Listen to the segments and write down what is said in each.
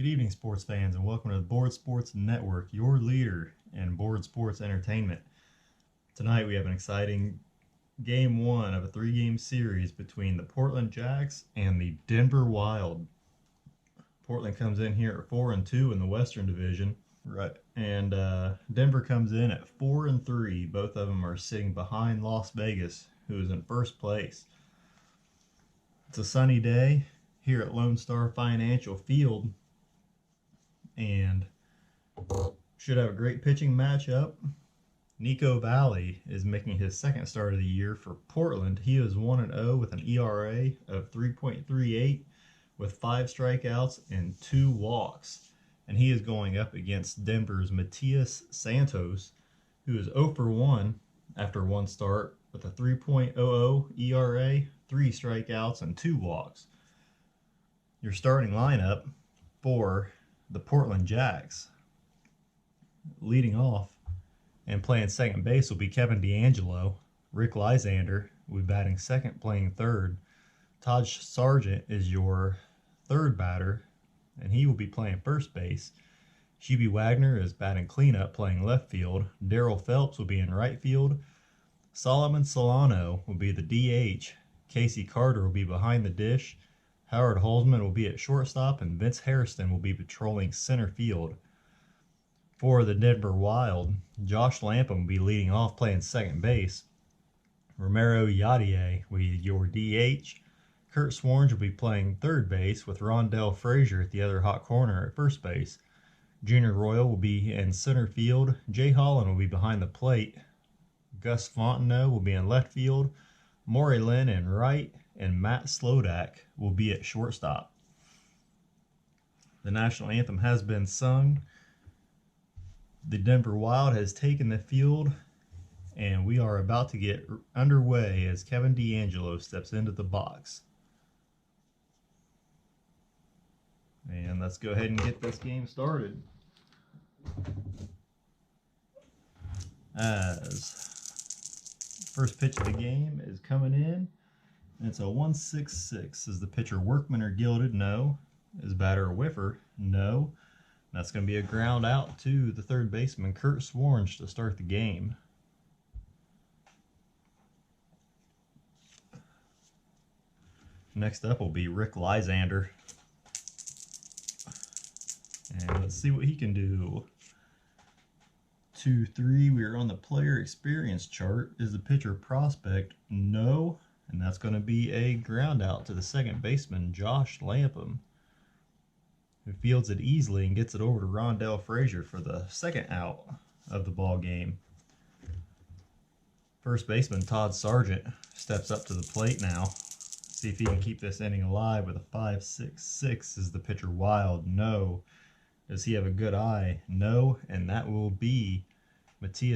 Good evening, sports fans, and welcome to the Board Sports Network, your leader in board sports entertainment. Tonight we have an exciting game one of a three-game series between the Portland Jacks and the Denver Wild. Portland comes in here at 4-2 in the Western Division, right? And Denver comes in at 4-3. Both of them are sitting behind Las Vegas, who is in first place. It's a sunny day here at Lone Star Financial Field, and should have a great pitching matchup. Valle is making his second start of the year for Portland. He is 1-0 with an ERA of 3.38 with 5 strikeouts and 2 walks. And he is going up against Denver's Santos, who is 0-1 after one start with a 3.00 ERA, 3 strikeouts, and 2 walks. Your starting lineup for the Portland Jacks, leading off and playing second base, will be Kevin D'Angelo. Rick Lysander will be batting second, playing third. Todd Sargent is your third batter, and he will be playing first base. Hubie Wagner is batting cleanup, playing left field. Darryl Phelps will be in right field. Solomon Solano will be the DH. Casey Carter will be behind the dish. Howard Holzman will be at shortstop, and Vince Hairston will be patrolling center field. For the Denver Wild, Josh Lampum will be leading off, playing second base. Romero Yadier will be your DH. Kurt Swarns will be playing third base, with Rondell Frazier at the other hot corner at first base. Junior Royal will be in center field. Jay Holland will be behind the plate. Gus Fontenot will be in left field. Maury Lynn in right, and Matt Slodak will be at shortstop. The national anthem has been sung. The Denver Wild has taken the field, and we are about to get underway as Kevin D'Angelo steps into the box. And let's go ahead and get this game started. As first pitch of the game is coming in, and it's a 1-6-6. Is the pitcher workman or gilded? No. Is batter a whiffer? No. That's going to be a ground out to the third baseman, Kurt Swarns, to start the game. Next up will be Rick Lysander. And let's see what he can do. 2-3, we are on the player experience chart. Is the pitcher prospect? No. And that's going to be a ground out to the second baseman, Josh Lampum, who fields it easily and gets it over to Rondell Frazier for the second out of the ball game. First baseman Todd Sargent steps up to the plate now. See if he can keep this inning alive with a 5-6-6. Is the pitcher wild? No. Does he have a good eye? No. And that will be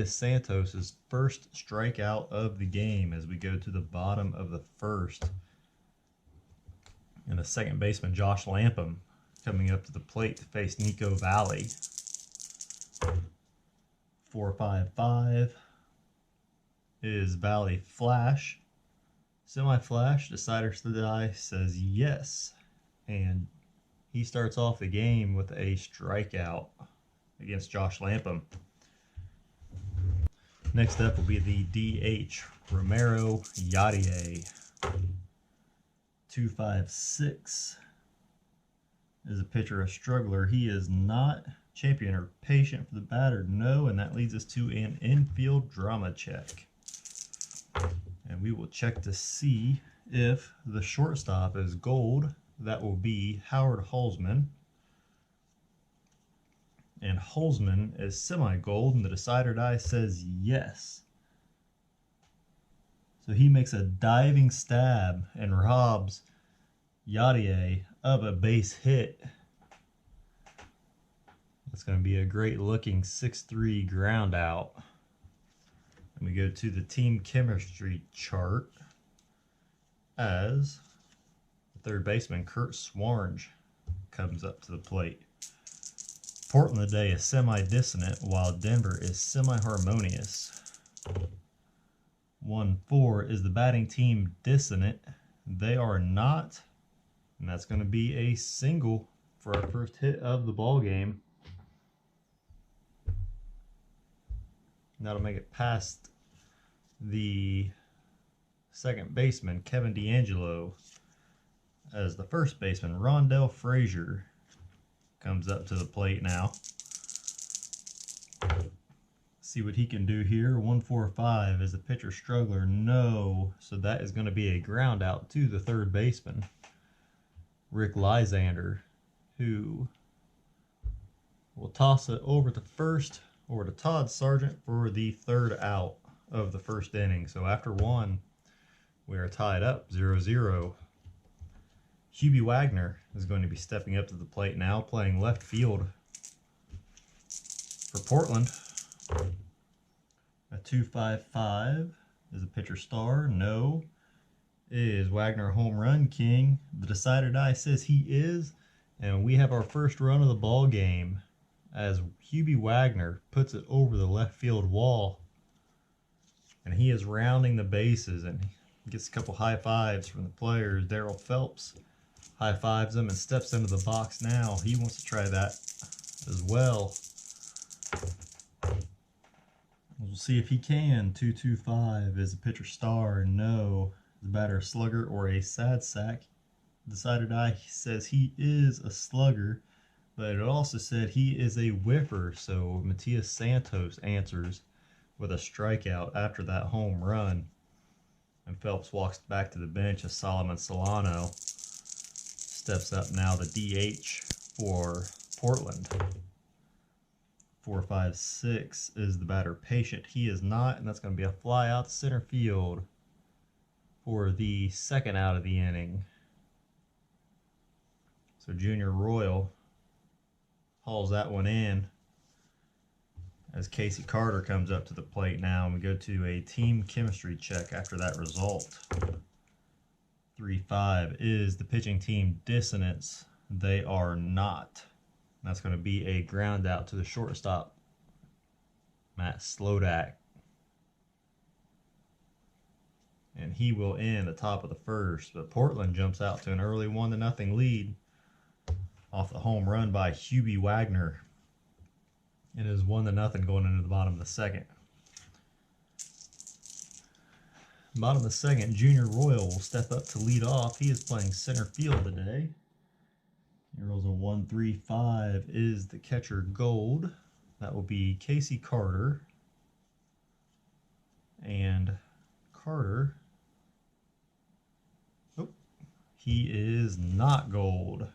Santos' first strikeout of the game as we go to the bottom of the first. And the second baseman, Josh Lampum, coming up to the plate to face Valle. 4-5-5 is Valle flash. Semi-flash, decider to the die says yes. And he starts off the game with a strikeout against Josh Lampum. Next up will be the DH, Romero Yadier. 2-5-6. Is a pitcher a struggler? He is not. Champion or patient for the batter? No. And that leads us to an infield drama check. And we will check to see if the shortstop is gold. That will be Howard Holzman. And Holzman is semi-gold, and the decider die says yes. So he makes a diving stab and robs Yadier of a base hit. That's going to be a great looking 6-3 ground out. And we go to the team chemistry chart as the third baseman, Kurt Swarns, comes up to the plate. Portland today is semi-dissonant, while Denver is semi-harmonious. 1-4 is the batting team dissonant. They are not, and that's going to be a single for our first hit of the ball game. That'll make it past the second baseman, Kevin D'Angelo, as the first baseman, Rondell Frazier, comes up to the plate now. See what he can do here. 1-4-5 is the pitcher struggler. No. So that is going to be a ground out to the third baseman, Rick Lysander, who will toss it over to first, over to Todd Sargent for the third out of the first inning. So after one, we are tied up 0-0. Hubie Wagner is going to be stepping up to the plate now, playing left field for Portland. A 2-5-5 is a pitcher star. No. Is Wagner a home run king? The decider die says he is. And we have our first run of the ball game as Hubie Wagner puts it over the left field wall. And he is rounding the bases and gets a couple high fives from the players. Darryl Phelps high fives him and steps into the box now. He wants to try that as well. We'll see if he can. 2-2-5 is a pitcher star. No. The batter a slugger or a sad sack. Decided I says he is a slugger, but it also said he is a whiffer. So Matias Santos answers with a strikeout after that home run. And Phelps walks back to the bench as Solomon Solano steps up now, the DH for Portland. 4-5-6 is the batter patient. He is not, and that's going to be a fly out to center field for the second out of the inning. So Junior Royal hauls that one in as Casey Carter comes up to the plate now, and we go to a team chemistry check after that result. 3-5 is the pitching team dissonance. They are not. That's going to be a ground out to the shortstop, Matt Slodak. And he will end the top of the first. But Portland jumps out to an early 1-0 lead off the home run by Hubie Wagner. It is 1-0 going into the bottom of the second. Bottom of the second, Junior Royal will step up to lead off. He is playing center field today. He rolls a 1-3-5 is the catcher Gold. That will be Casey Carter. And Carter, he is not Gold.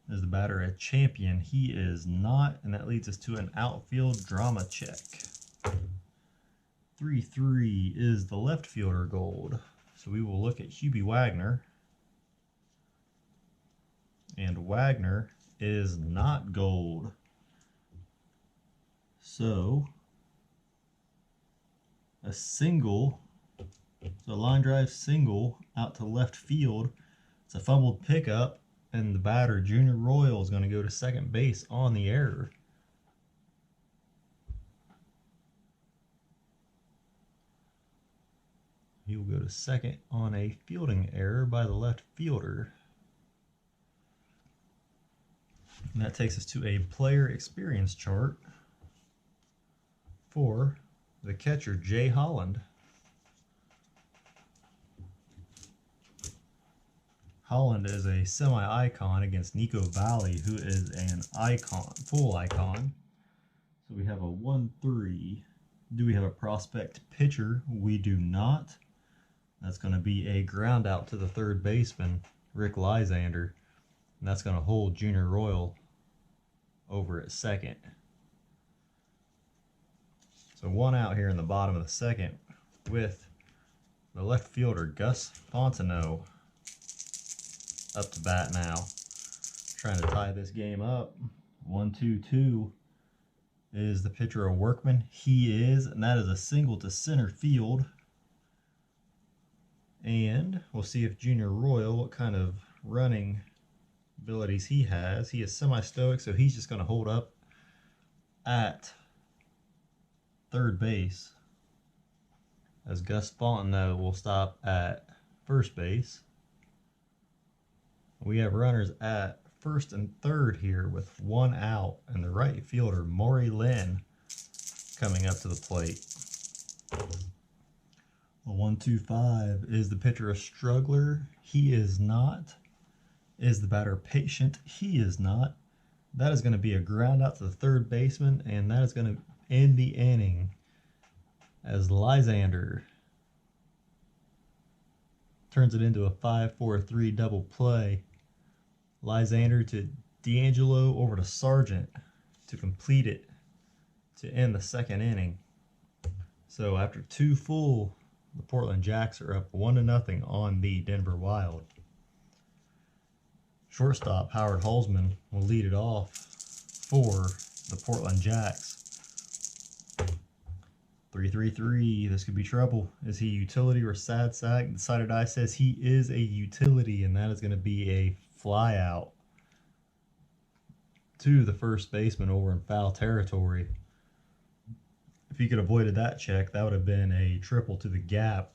Is the batter a champion? He is not, and that leads us to an outfield drama check. 3-3 is the left fielder Gold. So we will look at Hubie Wagner. And Wagner is not Gold. So a single, so a line drive single out to left field. It's a fumbled pickup, and the batter, Junior Royal, is going to go to second base on the error. He will go to second on a fielding error by the left fielder. And that takes us to a player experience chart for the catcher, Jay Holland. Holland is a semi-icon against Nico Valle, who is an icon, full icon. So we have a 1-3. Do we have a prospect pitcher? We do not. That's going to be a ground out to the third baseman, Rick Lysander. And that's going to hold Junior Royal over at second. So one out here in the bottom of the second with the left fielder, Gus Fontenot, up to bat now. Trying to tie this game up. 1-2-2 is the pitcher a Workman? He is, and that is a single to center field. And we'll see if Junior Royal, what kind of running abilities he has. He is semi-stoic, so he's just going to hold up at third base, as Gus Fontenot will stop at first base. We have runners at first and third here with one out, and the right fielder, Maury Lynn, coming up to the plate. The 1-2-5. Is the pitcher a struggler? He is not. Is the batter patient? He is not. That is going to be a ground out to the third baseman, and that is going to end the inning as Lysander turns it into a 5-4-3 double play. Lysander to D'Angelo over to Sargent to complete it to end the second inning. So after 2 full, the Portland Jacks are up 1-0 on the Denver Wild. Shortstop Howard Holzman will lead it off for the Portland Jacks. 3-3-3. This could be trouble. Is he utility or sad sack? The side of die says he is a utility, and that is going to be a fly out to the first baseman over in foul territory. If he could have avoided that check, that would have been a triple to the gap.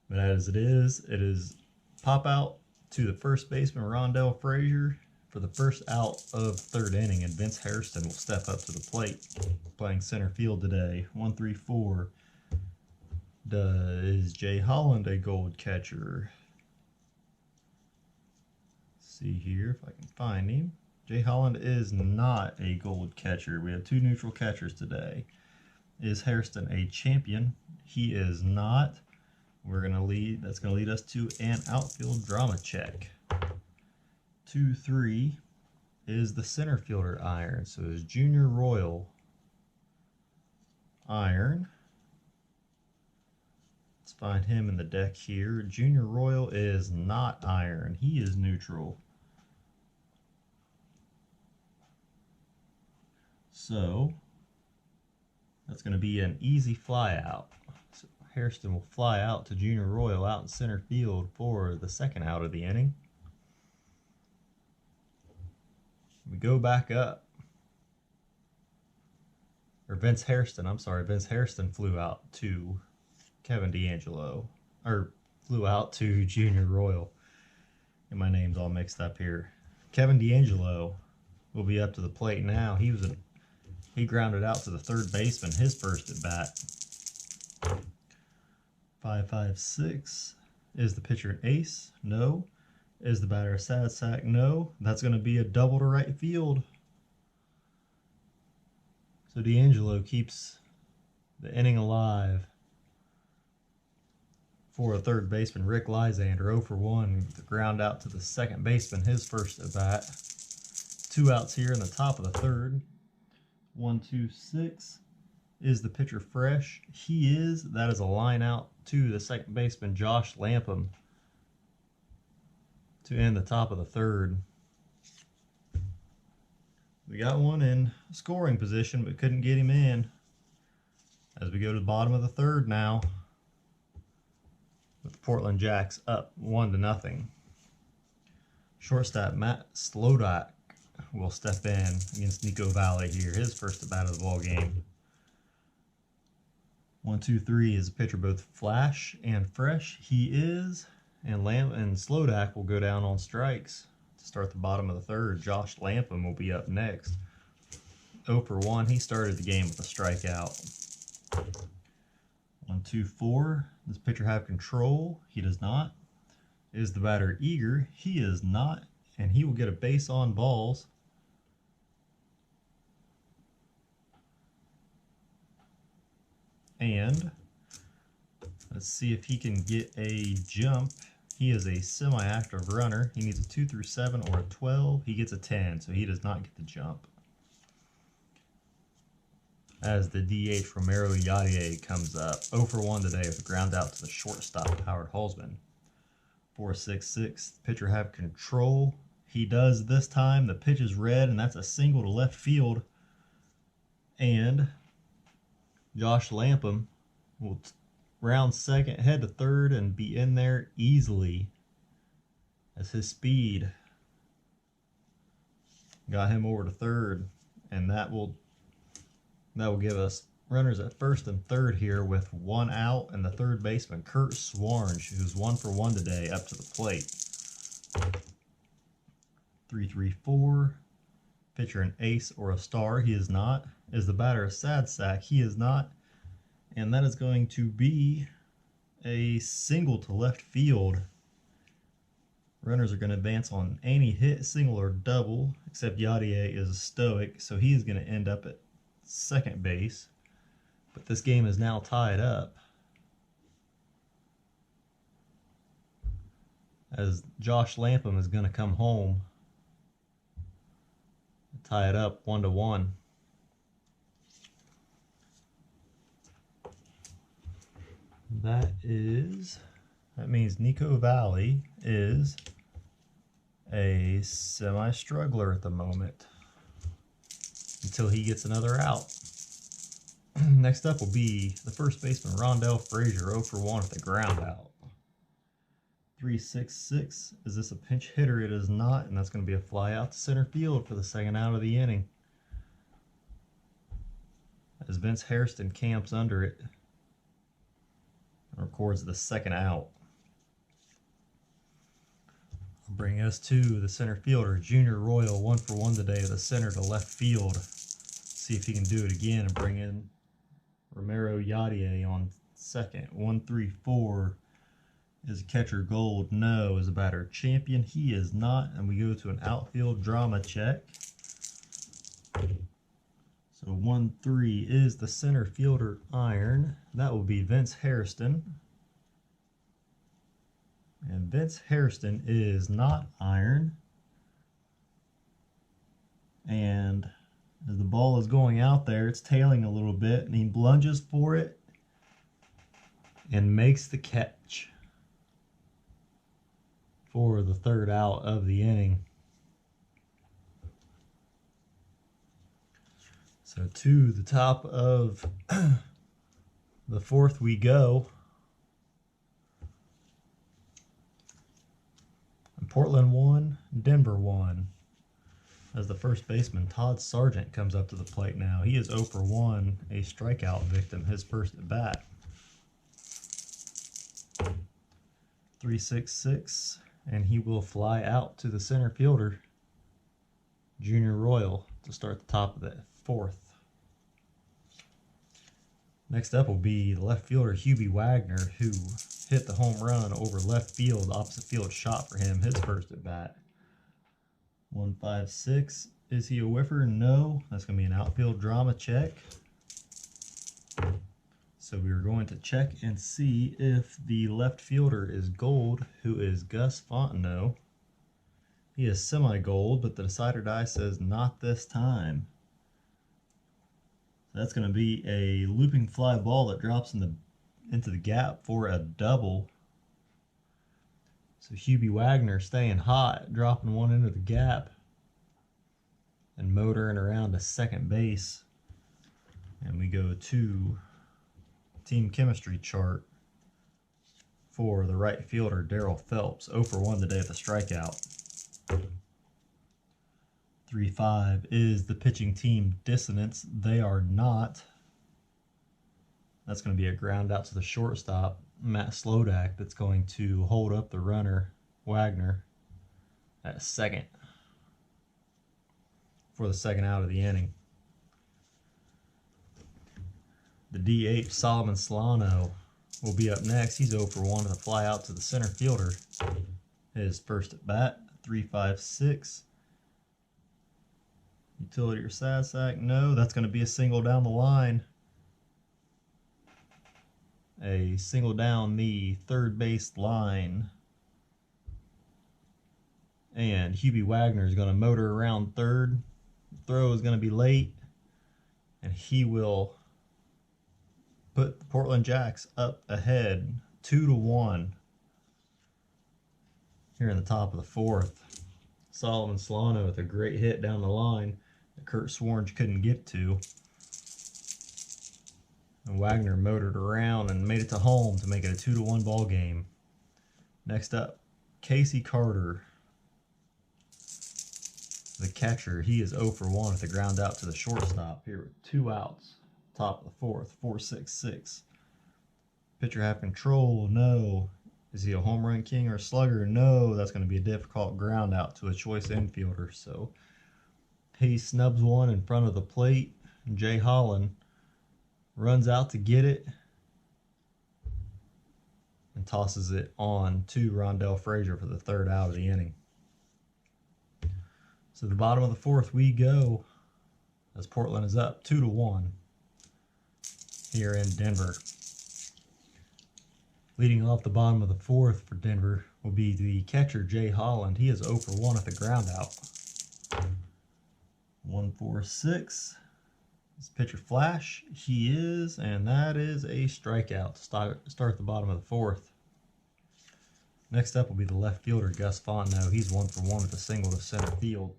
But as it is pop out to the first baseman, Rondell Frazier, for the first out of third inning, and Vince Hairston will step up to the plate, playing center field today. 1-3-4. Is Jay Holland a gold catcher? Let's see here if I can find him. Jay Holland is not a gold catcher. We have 2 neutral catchers today. Is Hairston a champion? He is not. That's gonna lead us to an outfield drama check. 2-3. Is the center fielder iron? So is Junior Royal iron? Let's find him in the deck here. Junior Royal is not iron. He is neutral. So that's going to be an easy fly out. So Hairston will fly out to Junior Royal out in center field for the second out of the inning. We go back up. Vince Hairston flew out to Kevin D'Angelo, or flew out to Junior Royal. And my name's all mixed up here. Kevin D'Angelo will be up to the plate now. He grounded out to the third baseman, his first at bat. 5-5-6. Is the pitcher an ace? No. Is the batter a sad sack? No. That's going to be a double to right field. So D'Angelo keeps the inning alive for a third baseman, Rick Lysander, 0 for 1 with the ground out to the second baseman, his first at bat. 2 outs here in the top of the third. 1-2-6. Is the pitcher fresh? He is. That is a line out to the second baseman, Josh Lampum, to end the top of the third. We got one in scoring position, but couldn't get him in. As we go to the bottom of the third now, with the Portland Jacks up 1-0. Shortstop Matt Slodak will step in against Nico Valle here, his first at bat of the ball game. 1-2-3. Is the pitcher both flash and fresh? He is. And Slodak will go down on strikes to start the bottom of the third. Josh Lampum will be up next. 0 for 1. He started the game with a strikeout. 1-2-4. Does the pitcher have control? He does not. Is the batter eager? He is not. And he will get a base on balls. And let's see if he can get a jump. He is a semi-active runner. He needs a 2 through 7 or a 12. He gets a 10, so he does not get the jump. As the DH Romero Yadier comes up. 0 for 1 today with a ground out to the shortstop, Howard Holzman. 4-6-6. Pitcher have control. He does this time. The pitch is red, and that's a single to left field. And Josh Lampum will round second, head to third, and be in there easily as his speed got him over to third. And that will give us runners at first and third here with 1 out, and the third baseman, Kurt Swarnge, who's 1 for 1 today, up to the plate. 3-3-4. Pitcher an ace or a star. He is not. Is the batter a sad sack? He is not. And that is going to be a single to left field. Runners are going to advance on any hit, single or double, except Yadier is a stoic, so he is going to end up at second base. But this game is now tied up, as Josh Lampum is going to come home and tie it up 1-1. That means Nico Valle is a semi-struggler at the moment until he gets another out. Next up will be the first baseman Rondell Frazier, 0 for 1 at the ground out. 3-6-6. Is this a pinch hitter? It is not, and that's going to be a fly out to center field for the second out of the inning, as Vince Hairston camps under it and records the second out. Bring us to the center fielder, Junior Royal, 1 for 1 today, the center to left field. See if he can do it again and bring in Romero Yadier on second. 1-3-4. Is catcher Gold? No. Is the batter Champion? He is not. And we go to an outfield drama check. So 1-3 is the center fielder Iron. That will be Vince Hairston. And Vince Hairston is not Iron. And as the ball is going out there, it's tailing a little bit, and he lunges for it and makes the catch for the third out of the inning. So to the top of the fourth we go. Portland 1, Denver 1. As the first baseman, Todd Sargent, comes up to the plate now. He is 0 for 1, a strikeout victim, his first at bat. 3-6-6, and he will fly out to the center fielder, Junior Royal, to start the top of the fourth. Next up will be the left fielder, Hubie Wagner, who hit the home run over left field, opposite field shot for him, his first at bat. 1-5-6. Is he a whiffer? No. That's going to be an outfield drama check. So we are going to check and see if the left fielder is Gold, who is Gus Fontenot. He is semi-gold, but the decider die says not this time. That's going to be a looping fly ball that drops into the gap for a double. So Hubie Wagner staying hot, dropping one into the gap and motoring around to second base. And we go to team chemistry chart for the right fielder, Darryl Phelps, 0 for 1 today at the strikeout. 3-5 is the pitching team dissonance. They are not. That's going to be a ground out to the shortstop, Matt Slodak, that's going to hold up the runner, Wagner, at second for the second out of the inning. The DH, Solomon Solano, will be up next. He's 0 for 1 with a fly out to the center fielder. His first at bat, 3-5-6. Utility or sad sack? No, that's going to be a single down the line. A single down the third base line. And Hubie Wagner is going to motor around third. Throw is going to be late. And he will put the Portland Jacks up ahead 2-1 here in the top of the fourth. Solomon Solano with a great hit down the line that Kurt Swarns couldn't get to. And Wagner motored around and made it to home to make it a 2-1 ball game. Next up, Casey Carter, the catcher. He is 0 for 1 with the ground out to the shortstop here with 2 outs. Top of the fourth, 4-6-6. Pitcher have control, no. Is he a home run king or a slugger? No, that's going to be a difficult ground out to a choice infielder. So he snubs one in front of the plate. Jay Holland runs out to get it and tosses it on to Rondell Frazier for the third out of the inning. So the bottom of the fourth we go as Portland is up 2-1 here in Denver. Leading off the bottom of the fourth for Denver will be the catcher, Jay Holland. He is 0 for 1 at the ground out. 1-4-6. Is pitcher flash? He is, and that is a strikeout to start the bottom of the fourth. Next up will be the left fielder, Gus Fontenot. He's 1 for 1 with a single to center field.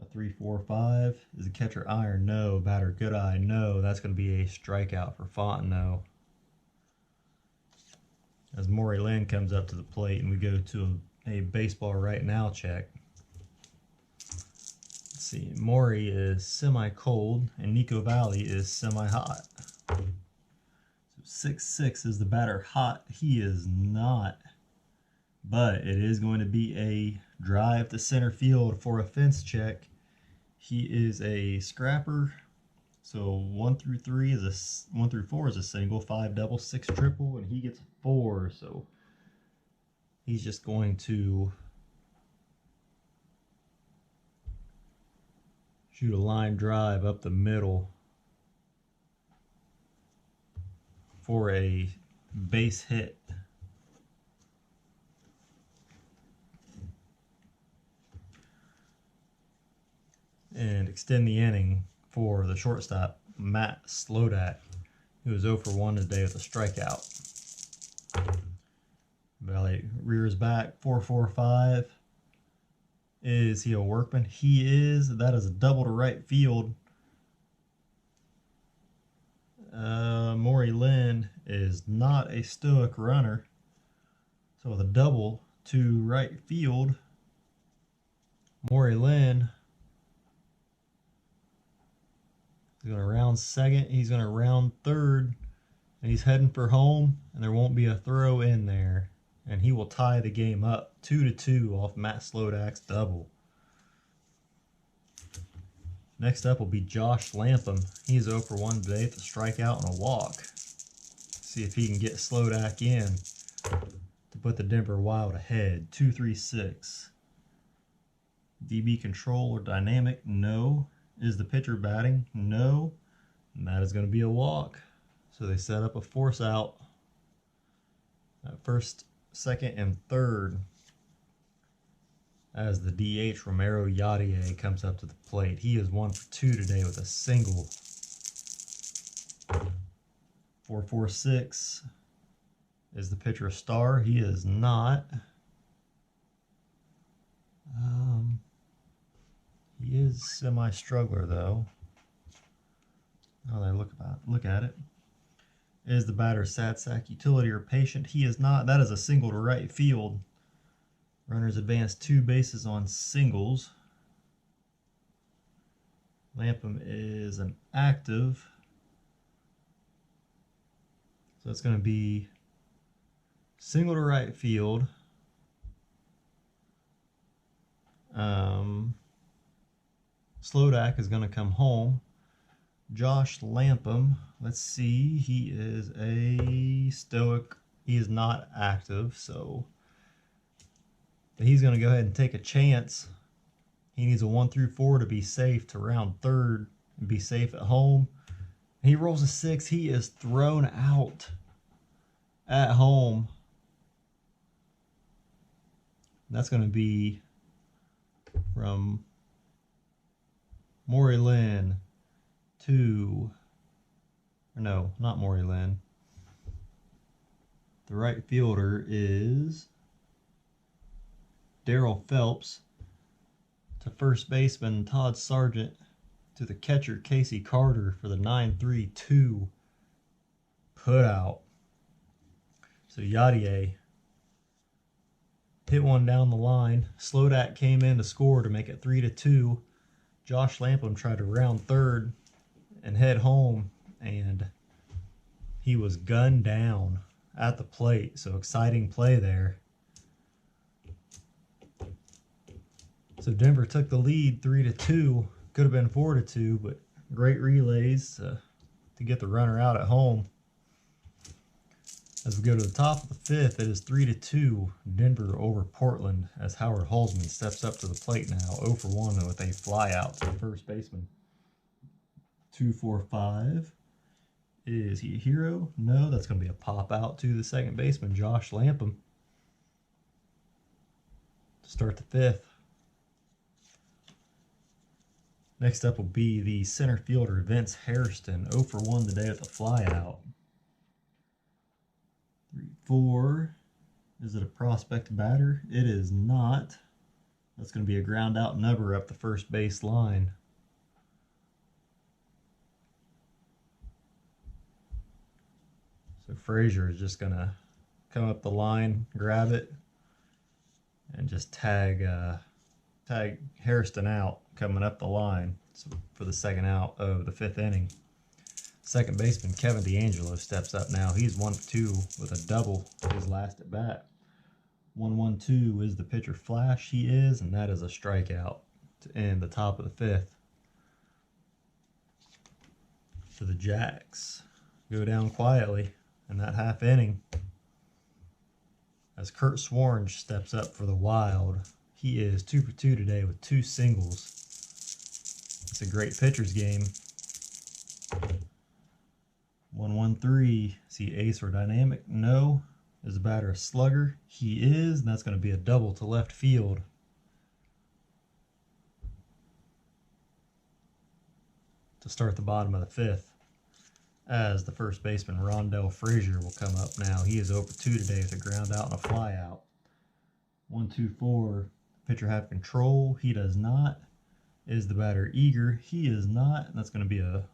A 3-4-5. Is the catcher iron? No. Batter good eye? No. That's going to be a strikeout for Fontenot. As Maury Lynn comes up to the plate and we go to a baseball right now check. Let's see, Maury is semi-cold and Nico Valle is semi-hot. So 6-6 is the batter hot. He is not, but it is going to be a drive to center field for a fence check. He is a scrapper. So 1 through 4 is a single, 5 double, 6 triple, and he gets 4. So he's just going to shoot a line drive up the middle for a base hit. And extend the inning for the shortstop, Matt Slodak, who is 0 for 1 today with a strikeout. Valle rears back, 4-4-5. Is he a workman? He is. That is a double to right field. Maury Lynn is not a stoic runner. So with a double to right field, Maury Lynn he's going to round second, he's going to round third, and he's heading for home, and there won't be a throw in there. And he will tie the game up 2-2 off Matt Slodak's double. Next up will be Josh Lampum. He's 0 for 1 today with a strikeout and a walk. See if he can get Slodak in to put the Denver Wild ahead. 2-3-6. DB control or dynamic? No. Is the pitcher batting? No. And that is going to be a walk. So they set up a force out at first, second, and third as the DH Romero Yadier comes up to the plate. He is 1 for 2 today with a single. 4-4-6. Is the pitcher a star? He is not. He is semi-struggler though. Now that I look at it. Is the batter sad sack, utility, or patient? He is not. That is a single to right field. Runners advance 2 bases on singles. Lampum is an active. So it's going to be single to right field. Slodak is going to come home. Josh Lampum, let's see, he is a stoic. He is not active, so but he's going to go ahead and take a chance. He needs a 1 through 4 to be safe to round third and be safe at home. He rolls a 6. He is thrown out at home. That's going to be from Maury Lynn to, or no, not Maury Lynn. The right fielder is Darryl Phelps, to first baseman Todd Sargent, to the catcher Casey Carter for the 9-3-2 put out. So Yadier hit one down the line. Slodak came in to score to make it 3-2. Josh Lampum tried to round third and head home, and he was gunned down at the plate. So exciting play there. So Denver took the lead 3-2. Could have been 4-2, but great relays to get the runner out at home. As we go to the top of the fifth, it is 3-2 Denver over Portland as Howard Halsman steps up to the plate now, 0 for 1 with a fly out to the first baseman. 2-4-5. Is he a hero? No, that's going to be a pop out to the second baseman, Josh Lampum, to start the fifth. Next up will be the center fielder, Vince Hairston, 0 for 1 today with a fly out. 3-4. Is it a prospect batter? It is not. That's going to be a ground out nubber up the first base line. So Frazier is just going to come up the line, grab it, and just tag Hairston out coming up the line for the second out of the fifth inning. Second baseman Kevin DeAngelo steps up now. He's 1 for 2 with a double his last at bat. 1-1-2 is the pitcher Flash. He is, and that is a strikeout to end the top of the fifth. So the Jacks go down quietly in that half inning as Kurt Swarns steps up for the Wild. He is 2 for 2 today with 2 singles. It's a great pitcher's game. 1-1-3. Is he ace or dynamic? No. Is the batter a slugger? He is, and that's going to be a double to left field. To start the bottom of the fifth, as the first baseman Rondell Frazier will come up now. He is 0 for 2 today with a ground out and a fly out. 1-2-4. Pitcher have control? He does not. Is the batter eager? He is not, and that's going to be a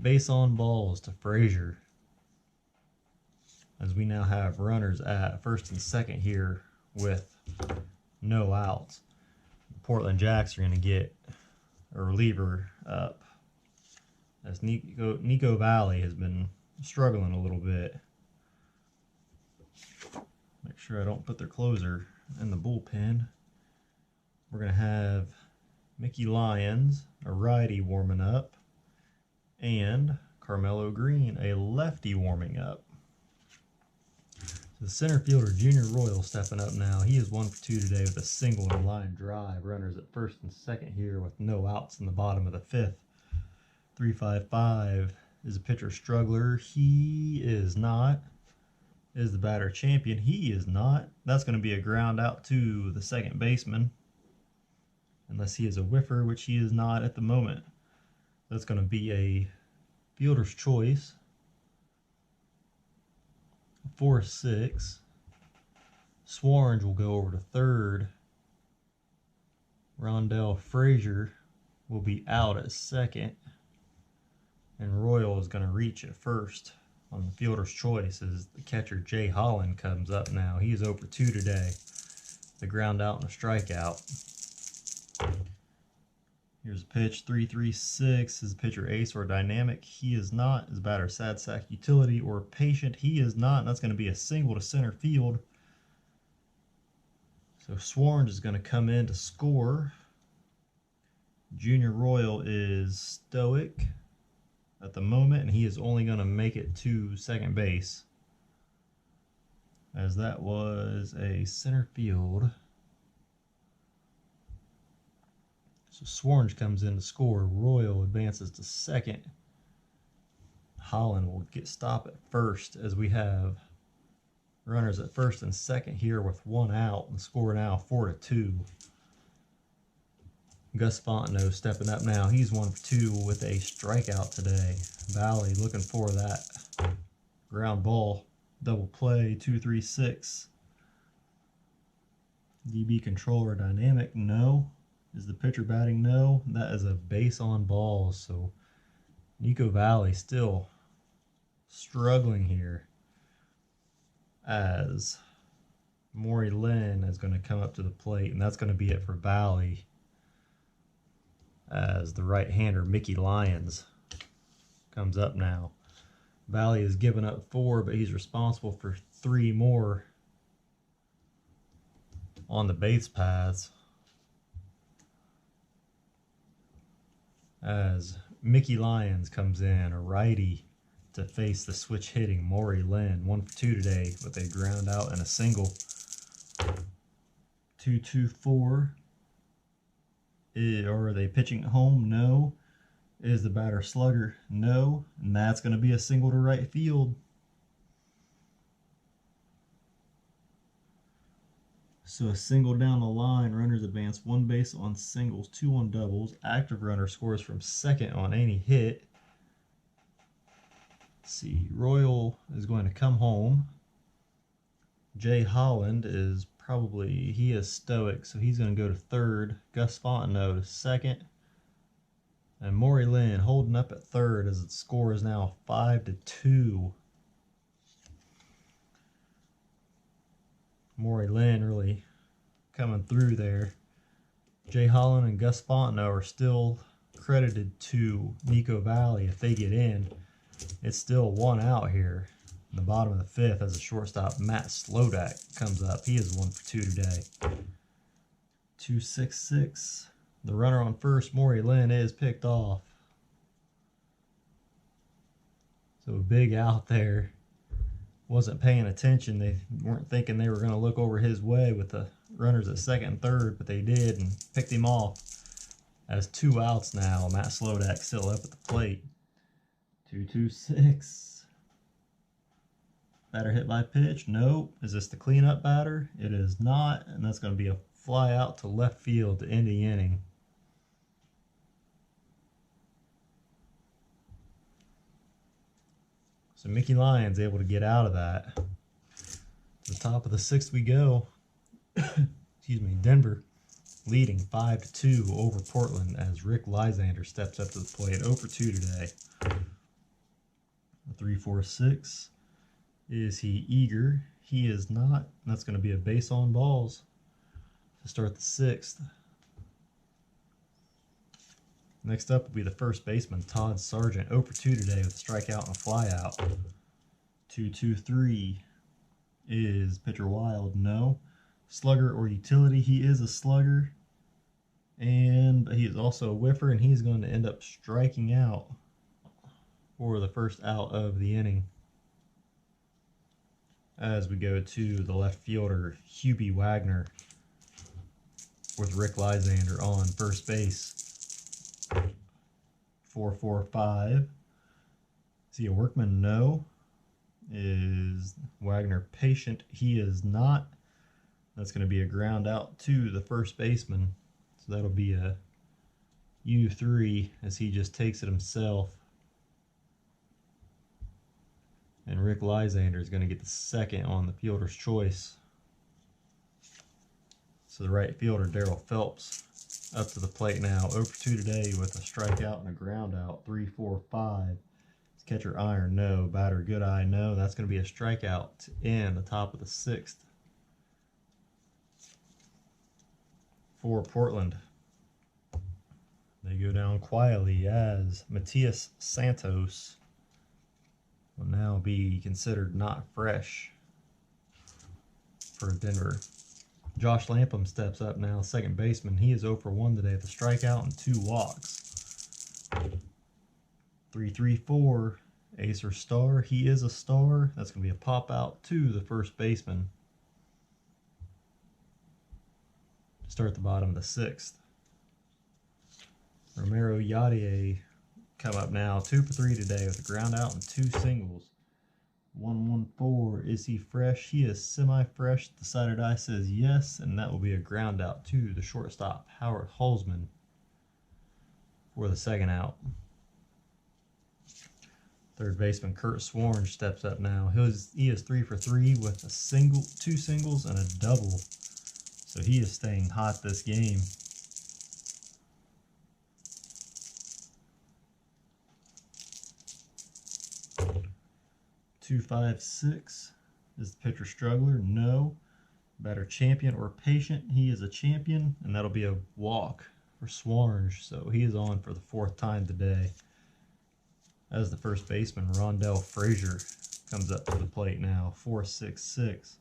base on balls to Frazier. As we now have runners at first and second here with no outs. The Portland Jacks are going to get a reliever up as Nico Valle has been struggling a little bit. Make sure I don't put their closer in the bullpen. We're going to have Mickey Lyons, a righty, warming up, and Carmelo Green, a lefty, warming up. The center fielder, Junior Royal, stepping up now. He is 1 for 2 today with a single and a line drive. Runners at first and second here with no outs in the bottom of the fifth. 3-5-5. Is a pitcher struggler? He is not. Is the batter champion? He is not. That's going to be a ground out to the second baseman. Unless he is a whiffer, which he is not at the moment. That's going to be a fielder's choice. 4-6. Swarns will go over to third. Rondell Frazier will be out at second. And Royal is going to reach at first on the fielder's choice as the catcher Jay Holland comes up now. He is 0 for 2 today. The ground out and a strikeout. Here's a pitch, 3-3-6. Is the pitcher ace or dynamic? He is not. Is the batter sad sack utility or patient? He is not. And that's going to be a single to center field. So Swarns is going to come in to score. Junior Royal is stoic at the moment, and he is only going to make it to second base, as that was a center field. So Swarns comes in to score. Royal advances to second. Holland will get stop at first as we have runners at first and second here with 1 out. The score now 4-2. Gus Fontenot stepping up now. He's 1 for 2 with a strikeout today. Valle looking for that ground ball. Double play, 2-3-6. DB controller dynamic? No. Is the pitcher batting? No. That is a base on balls. So Nico Valle still struggling here as Maury Lynn is going to come up to the plate, and that's going to be it for Valle as the right-hander Mickey Lyons comes up now. Valle has given up 4, but he's responsible for 3 more on the base paths. As Mickey Lyons comes in, a righty, to face the switch hitting Maury Lynn. 1 for 2 today with a ground out and a single. 2-2-4. Are they pitching at home? No. Is the batter slugger? No. And that's going to be a single to right field. So a single down the line. Runners advance 1 base on singles, 2 on doubles. Active runner scores from second on any hit. Let's see. Royal is going to come home. Jay Holland is he is stoic, so he's going to go to third. Gus Fontenot to second. And Maury Lynn holding up at third as the score is now 5-2. Maury Lynn really coming through there. Jay Holland and Gus Fontenot are still credited to Nico Valle if they get in. It's still 1 out here. In the bottom of the 5th, as a shortstop, Matt Slodak comes up. He is 1 for 2 today. 2-6-6. The runner on first, Maury Lynn, is picked off. So a big out there. Wasn't paying attention. They weren't thinking they were going to look over his way with the runners at second and third, but they did and picked him off. As 2 outs now. Matt Slodak still up at the plate. 2-2-6. Batter hit by pitch? Nope. Is this the cleanup batter? It is not, and that's going to be a fly out to left field to end the inning. So Mickey Lyons able to get out of that. To the top of the 6th we go. Excuse me. Denver leading 5-2 over Portland as Rick Lysander steps up to the plate. 0 for 2 today. 3-4-6. Is he eager? He is not. That's going to be a base on balls to start the 6th. Next up will be the first baseman, Todd Sargent. 0 for 2 today with a strikeout and a flyout. 2-2-3. Is pitcher wild? No. Slugger or utility? He is a slugger. And he is also a whiffer, and he's going to end up striking out for the first out of the inning. As we go to the left fielder, Hubie Wagner, with Rick Lysander on first base. 4-4-5. Is he a workman? No. Is Wagner patient? He is not. That's going to be a ground out to the first baseman. So that'll be a U3 as he just takes it himself. And Rick Lysander is going to get the second on the fielder's choice. So the right fielder, Darryl Phelps, up to the plate now. 0 for 2 today with a strikeout and a ground out. 3-4-5. Catcher iron, no. Batter good eye, no. That's going to be a strikeout to end the top of the 6th. For Portland, they go down quietly as Matias Santos will now be considered not fresh for Denver. Josh Lapham steps up now, second baseman. He is 0 for 1 today with a strikeout and 2 walks. 3-3-4. Ace or star? He is a star. That's going to be a pop out to the first baseman. Start the bottom of the 6th. Romero Yadier come up now. 2 for 3 today with a ground out and 2 singles. 1-1-4. Is he fresh? He is semi-fresh. The side of die says yes, and that will be a ground out to the shortstop, Howard Holzman, for the second out. Third baseman Kurt Swarns steps up now. He is 3 for 3 with a single, 2 singles, and a double. So he is staying hot this game. Two, 5-6. Is the pitcher struggler? No. Batter champion or patient? He is a champion, and that'll be a walk for Swarns. So he is on for the 4th time today. as the first baseman, Rondell Frazier, comes up to the plate now. 4-6-6.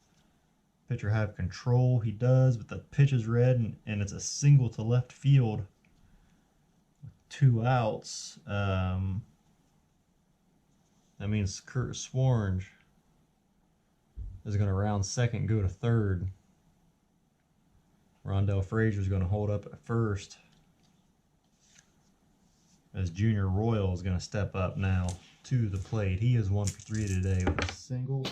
Pitcher have control. He does, but the pitch is red, and it's a single to left field. 2 outs. That means Kurt Swarnge is going to round second, go to third. Rondell Frazier is going to hold up at first, as Junior Royal is going to step up now to the plate. He is 1 for 3 today with a single,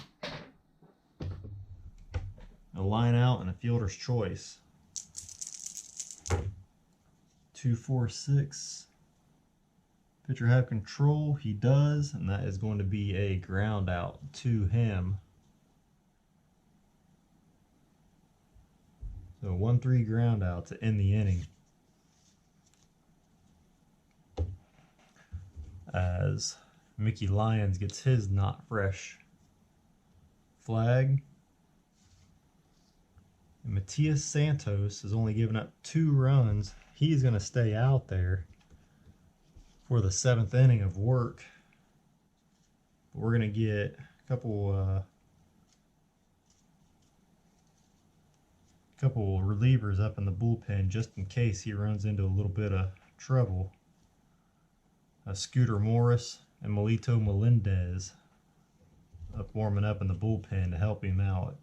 a line out, and a fielder's choice. 2-4-6. Pitcher have control. He does, and that is going to be a ground out to him. So 1-3 ground out to end the inning. As Mickey Lyons gets his not fresh flag. And Matias Santos has only given up 2 runs. He's going to stay out there for the 7th inning of work. But we're going to get a couple relievers up in the bullpen just in case he runs into a little bit of trouble. Scooter Morris and Melito Melendez warming up in the bullpen to help him out.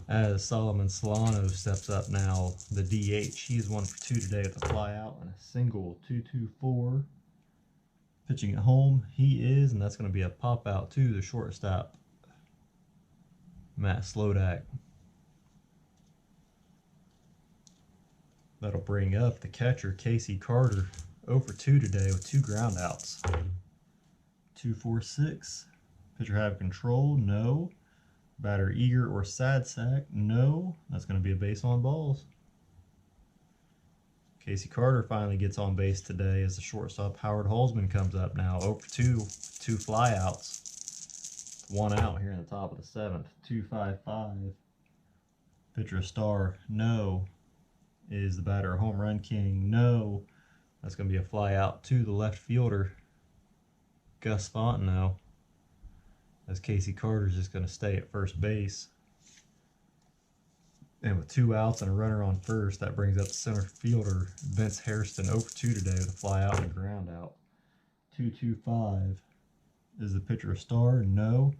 As Solomon Solano steps up now, the DH. He is 1 for 2 today with a fly out and a single. 2-2-4. Pitching at home, he is, and that's going to be a pop out to the shortstop, Matt Slodak. That'll bring up the catcher, Casey Carter, 0 for 2 today with 2 ground outs. 2-4-6. Pitcher have control? No. Batter eager or sad sack? No. That's going to be a base on balls. Casey Carter finally gets on base today as the shortstop Howard Halsman comes up now. 0 for 2, 2 flyouts. 1 out here in the top of the 7th. 2-5-5. Pitcher a star? No. Is the batter a home run king? No. That's going to be a fly out to the left fielder, Gus Fontenot, as Casey Carter's just going to stay at first base. And with 2 outs and a runner on first, that brings up the center fielder, Vince Hairston, 0 for 2 today with a fly out and a ground out. 2-2-5. Is the pitcher a star? No.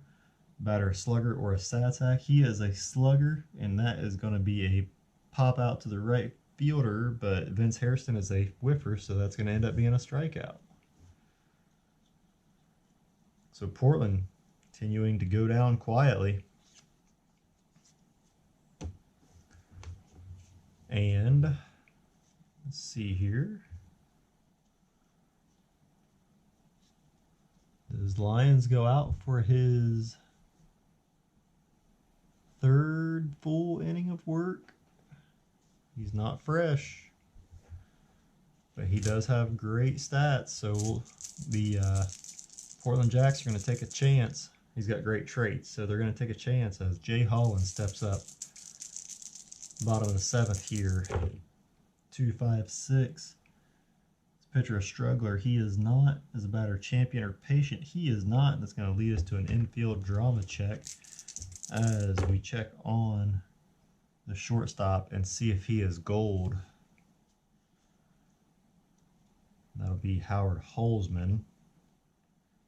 Batter a slugger or a sad sack? He is a slugger, and that is going to be a pop out to the right fielder, but Vince Hairston is a whiffer, so that's going to end up being a strikeout. So Portland continuing to go down quietly. And let's see here. Does Lyons go out for his 3rd full inning of work? He's not fresh, but he does have great stats. So the Portland Jacks are going to take a chance. He's got great traits, so they're going to take a chance as Jay Holland steps up. Bottom of the 7th here. 2-5-6. This pitcher a struggler. He is not. Is a batter champion or patient? He is not. And that's going to lead us to an infield drama check as we check on the shortstop and see if he is gold. That'll be Howard Halsman.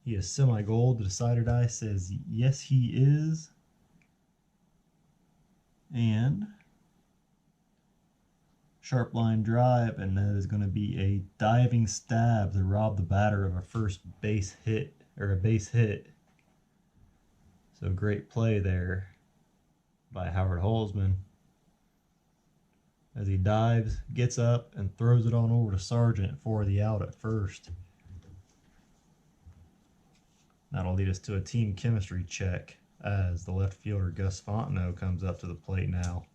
He is semi-gold. The decider die says yes, he is. And sharp line drive, and that is going to be a diving stab to rob the batter of a first base hit, or a base hit. So great play there by Howard Halsman as he dives, gets up, and throws it on over to Sargent for the out at first. That'll lead us to a team chemistry check as the left fielder Gus Fontenot comes up to the plate now.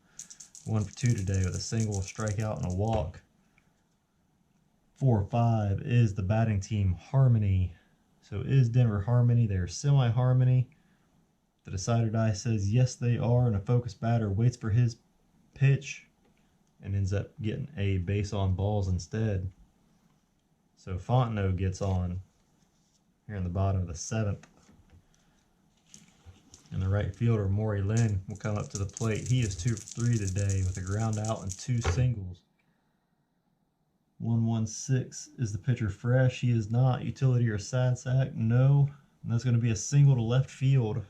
1 for 2 today with a single, strikeout, and a walk. 4-5 is the batting team harmony. So is Denver harmony? They're semi-harmony. The decider die says yes, they are, and a focused batter waits for his pitch and ends up getting a base on balls instead. So Fontenot gets on here in the bottom of the 7th. And the right fielder, Maury Lynn, will come up to the plate. He is 2 for 3 today with a ground out and 2 singles. 1-1-6. Is the pitcher fresh? He is not. Utility or sad sack? No. And that's going to be a single to left field.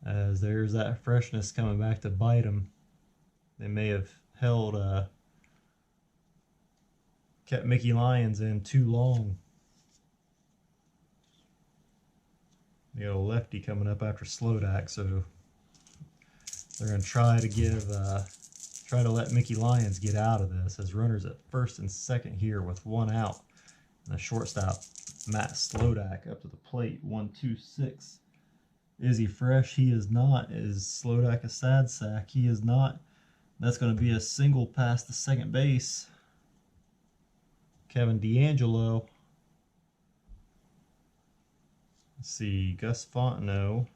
As there's that freshness coming back to bite him. They may have kept Mickey Lyons in too long. They got a lefty coming up after Slodak, so they're going to try to let Mickey Lyons get out of this, as runners at first and second here with 1 out. And the shortstop, Matt Slodak, up to the plate. 1-2-6. Is he fresh? He is not. Is Slodak a sad sack? He is not. That's going to be a single past the second base. Kevin D'Angelo. Let's see, Gus Fontenot.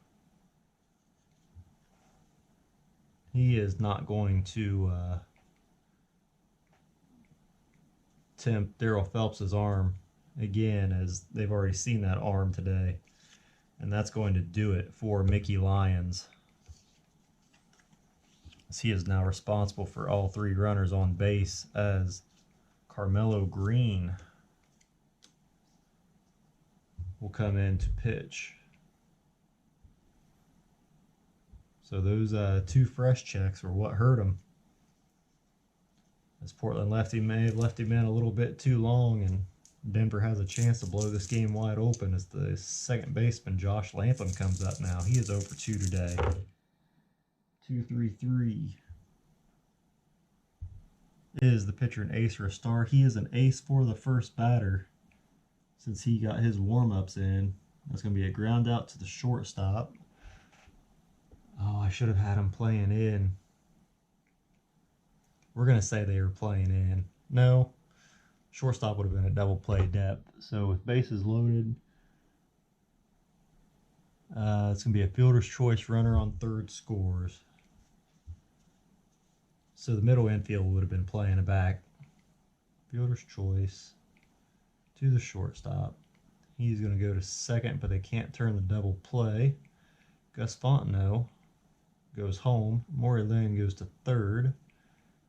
He is not going to tempt Darryl Phelps' arm again, as they've already seen that arm today. And that's going to do it for Mickey Lyons, as he is now responsible for all 3 runners on base, as Carmelo Green will come in to pitch. So those 2 fresh checks were what hurt him, as Portland lefty may have left him in a little bit too long, and Denver has a chance to blow this game wide open as the second baseman, Josh Latham, comes up now. He is 0 for 2 today. 2-3-3. Is the pitcher an ace or a star? He is an ace for the first batter, since he got his warm-ups in. That's going to be a ground out to the shortstop. Oh, I should have had him playing in. We're going to say they were playing in. No. Shortstop would have been a double play depth. So with bases loaded, it's going to be a fielder's choice. Runner on third scores. So the middle infield would have been playing it back. Fielder's choice to the shortstop. He's going to go to second, but they can't turn the double play. Gus Fontenot goes home. Maury Lynn goes to third.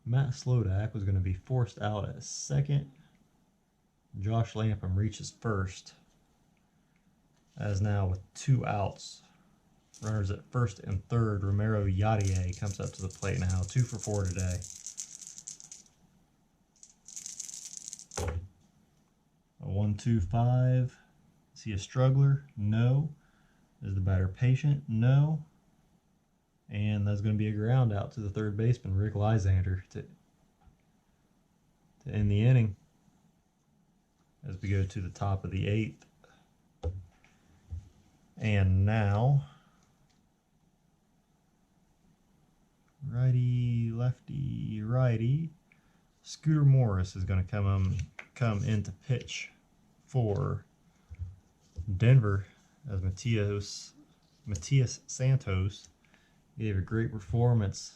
Matt Slodak was going to be forced out at second. Josh Latham reaches first, as now with 2 outs. Runners at first and third. Romero Yadier comes up to the plate now. 2 for 4 today. A 1-2-5. Is he a struggler? No. Is the batter patient? No. And that's going to be a ground out to the third baseman, Rick Lysander, to end the inning, as we go to the top of the 8th. And now, righty, lefty, righty. Scooter Morris is going to come in to pitch for Denver, as Matias Santos gave a great performance.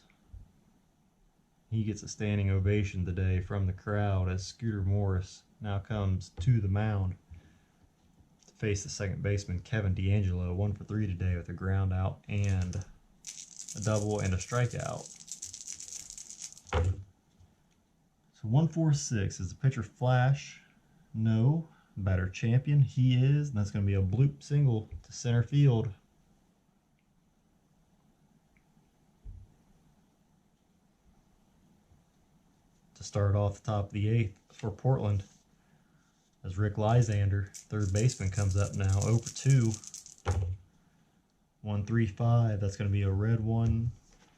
He gets a standing ovation today from the crowd, as Scooter Morris now comes to the mound to face the second baseman, Kevin D'Angelo. 1 for 3 today with a ground out and a double and a strikeout. So 1-4-6. Is the pitcher flash? No. Batter champion? He is. And that's going to be a bloop single to center field. To start off the top of the 8th for Portland, as Rick Lysander, third baseman, comes up now. 0 for 2. 1-3-5. That's going to be a red 1,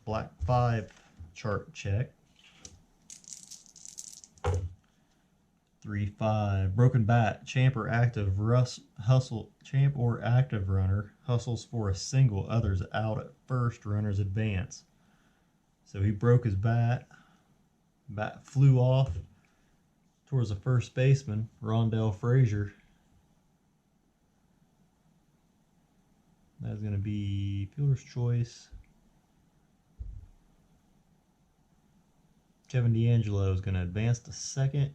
black 5 chart check. 3-5. Broken bat. Champ or active champ or active runner hustles for a single. Others out at first. Runners advance. So he broke his bat. Bat flew off towards the first baseman, Rondell Frazier. That's going to be fielder's choice. Kevin D'Angelo is going to advance to second.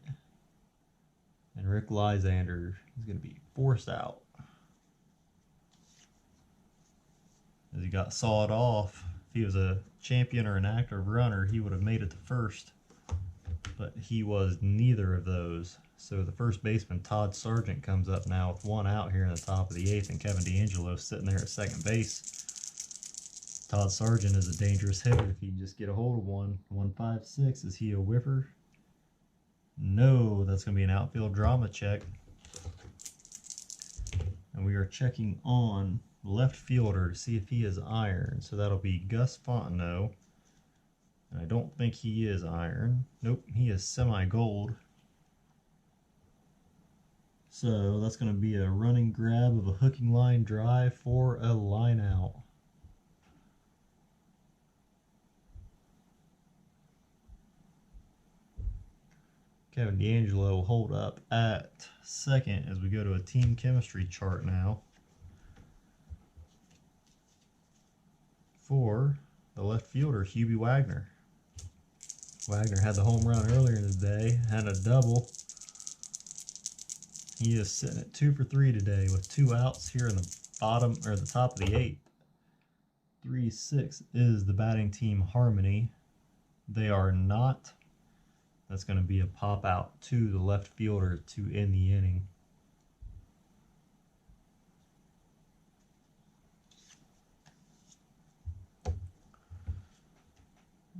And Rick Lysander is going to be forced out. As he got sawed off. If he was a champion or an active runner, he would have made it to first. But he was neither of those. So the first baseman, Todd Sargent, comes up now with one out here in the top of the 8th, and Kevin D'Angelo sitting there at second base. Todd Sargent is a dangerous hitter if he can just get a hold of one. 1-5-6. Is he a whiffer? No, that's going to be an outfield drama check. And we are checking on left fielder to see if he is iron. So that'll be Gus Fontenot. And I don't think he is iron. Nope, he is semi-gold. So that's going to be a running grab of a hooking line drive for a line out. Kevin D'Angelo will hold up at second as we go to a team chemistry chart now. For the left fielder, Hubie Wagner. Wagner had the home run earlier in the day, had a double. He is sitting at 2 for 3 today with 2 outs here in the bottom or the top of the 8th. 3-6 is the batting team harmony. They are not. That's going to be a pop out to the left fielder to end the inning.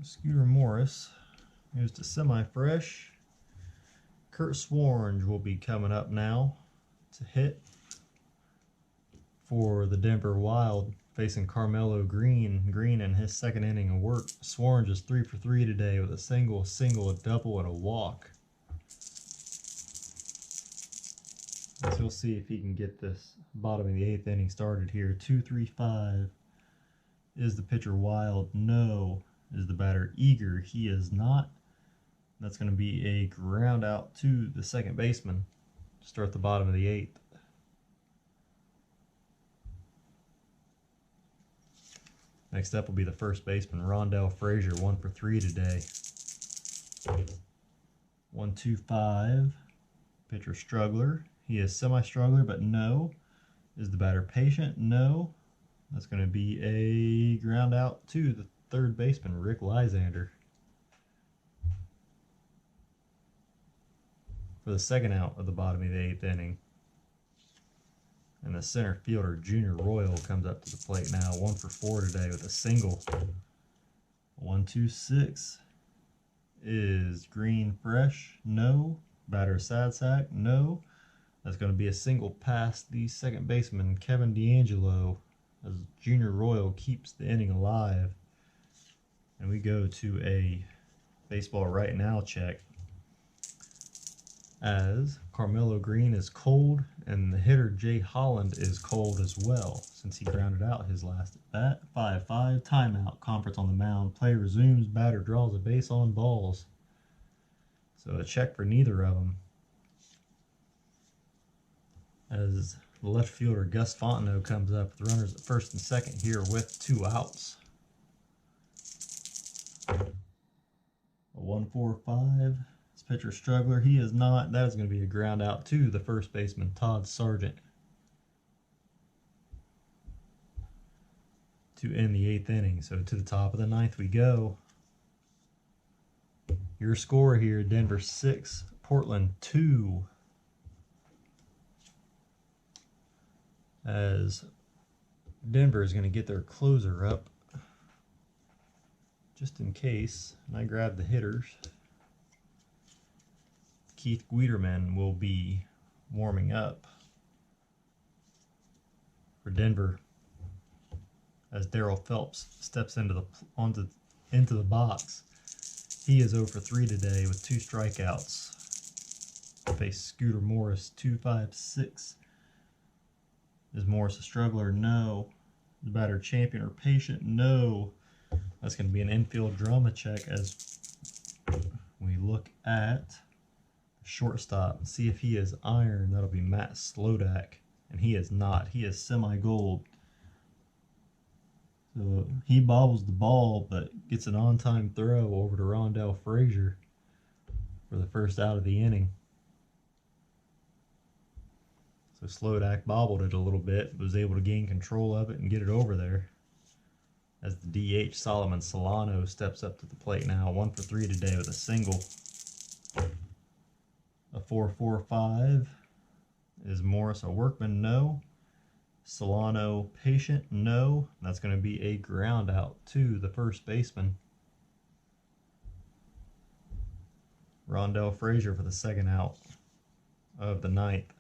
Scooter Morris goes to semi-fresh. Kurt Swarns will be coming up now to hit for the Denver Wild, facing Carmelo Green. Green in his second inning of work. Swarns is 3 for 3 today with a single, a double, and a walk. So we'll see if he can get this bottom of the 8th inning started here. 2-3-5. Is the pitcher Wild? No. Is the batter Eager? He is not. That's going to be a ground out to the second baseman to start the bottom of the 8th. Next up will be the first baseman, Rondell Frazier, 1 for 3 today. 1-2-5. Pitcher Struggler. He is semi-struggler, but no. Is the batter Patient? No. That's going to be a ground out to the third baseman, Rick Lysander. For the second out of the bottom of the 8th inning. And the center fielder, Junior Royal, comes up to the plate now. 1 for 4 today with a single. 1-2-6. Is Green fresh? No. Batter Sad Sack? No. That's going to be a single past the second baseman, Kevin D'Angelo, as Junior Royal keeps the inning alive. And we go to a baseball right now check, as Carmelo Green is cold and the hitter Jay Holland is cold as well since he grounded out his last at bat. 5-5, timeout, conference on the mound. Play resumes, batter draws a base on balls. So a check for neither of them. As the left fielder Gus Fontenot comes up with runners at first and second here with 2 outs. A 1-4-5. This pitcher Struggler, he is not. That is going to be a ground out to the first baseman, Todd Sargent, to end the 8th inning. So to the top of the 9th we go. Your score here, Denver 6, Portland 2. As Denver is going to get their closer up just in case. And I grab the hitters. Keith Guiderman will be warming up for Denver as Darryl Phelps steps into the box. He is 0 for 3 today with 2 strikeouts. Face Scooter Morris, 2-5-6. Is Morris a struggler? No. The batter Champion or Patient? No. That's going to be an infield drama check as we look at shortstop and see if he is iron. That'll be Matt Slodak, and he is not. He is semi-gold. So he bobbles the ball, but gets an on-time throw over to Rondell Frazier for the first out of the inning. So Slodak bobbled it a little bit, but was able to gain control of it and get it over there. As the DH, Solomon Solano steps up to the plate now. 1 for 3 today with a single. A 4-4-5 is Morris a workman? No. Solano patient? No. That's going to be a ground out to the first baseman. Rondell Frazier for the second out of the ninth.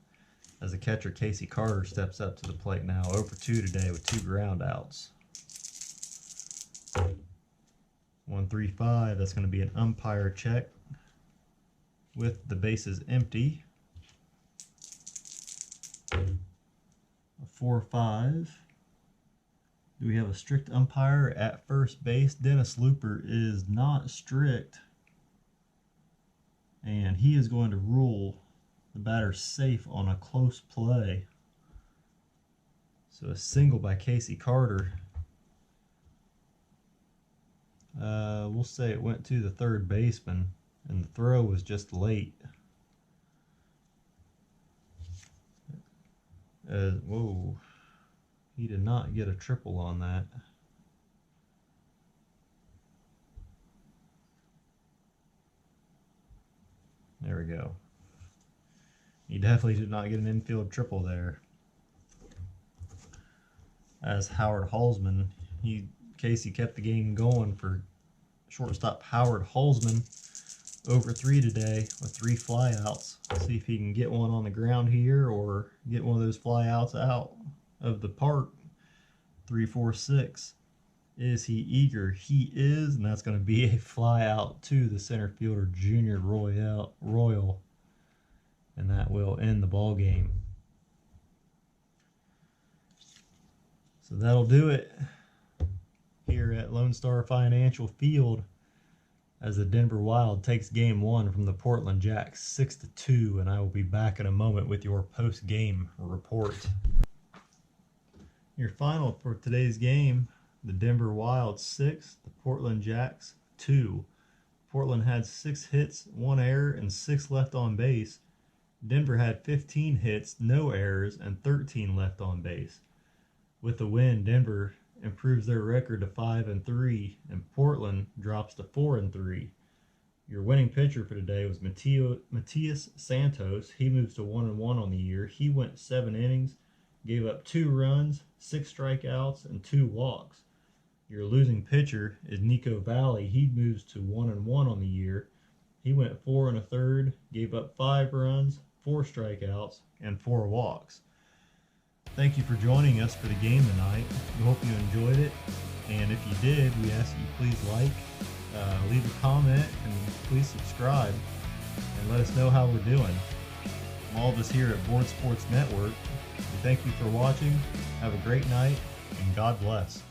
As the catcher Casey Carter steps up to the plate now. 0 for 2 today with 2 ground outs. 1-3-5. That's going to be an umpire check with the bases empty. A 4-5. Do we have a strict umpire at first base? Dennis Looper is not strict, and he is going to rule the batter safe on a close play. So a single by Casey Carter. We'll say it went to the third baseman, and the throw was just late. Whoa, he did not get a triple on that. There we go. He definitely did not get an infield triple there. As Howard Halsman, Casey kept the game going for shortstop Howard Halsman. Over 3 today with 3 flyouts. Let's see if he can get one on the ground here or get one of those flyouts out of the park. 3-4-6. Is he eager? He is, and that's going to be a flyout to the center fielder Junior Royal, and that will end the ball game. So that'll do it here at Lone Star Financial Field, as the Denver Wild takes game 1 from the Portland Jacks 6-2, and I will be back in a moment with your post-game report. Your final for today's game, the Denver Wild 6, the Portland Jacks 2. Portland had 6 hits, 1 error, and 6 left on base. Denver had 15 hits, no errors, and 13 left on base. With the win, Denver improves their record to 5-3, and Portland drops to 4-3. Your winning pitcher for today was Matias Santos. He moves to 1-1 on the year. He went 7 innings, gave up 2 runs, 6 strikeouts, and 2 walks. Your losing pitcher is Nico Valle. He moves to 1-1 on the year. He went 4 1/3, gave up 5 runs, 4 strikeouts, and 4 walks. Thank you for joining us for the game tonight. We hope you enjoyed it, and if you did, we ask that you please leave a comment, and please subscribe, and let us know how we're doing. From all of us here at Board Sports Network, we thank you for watching. Have a great night, and God bless.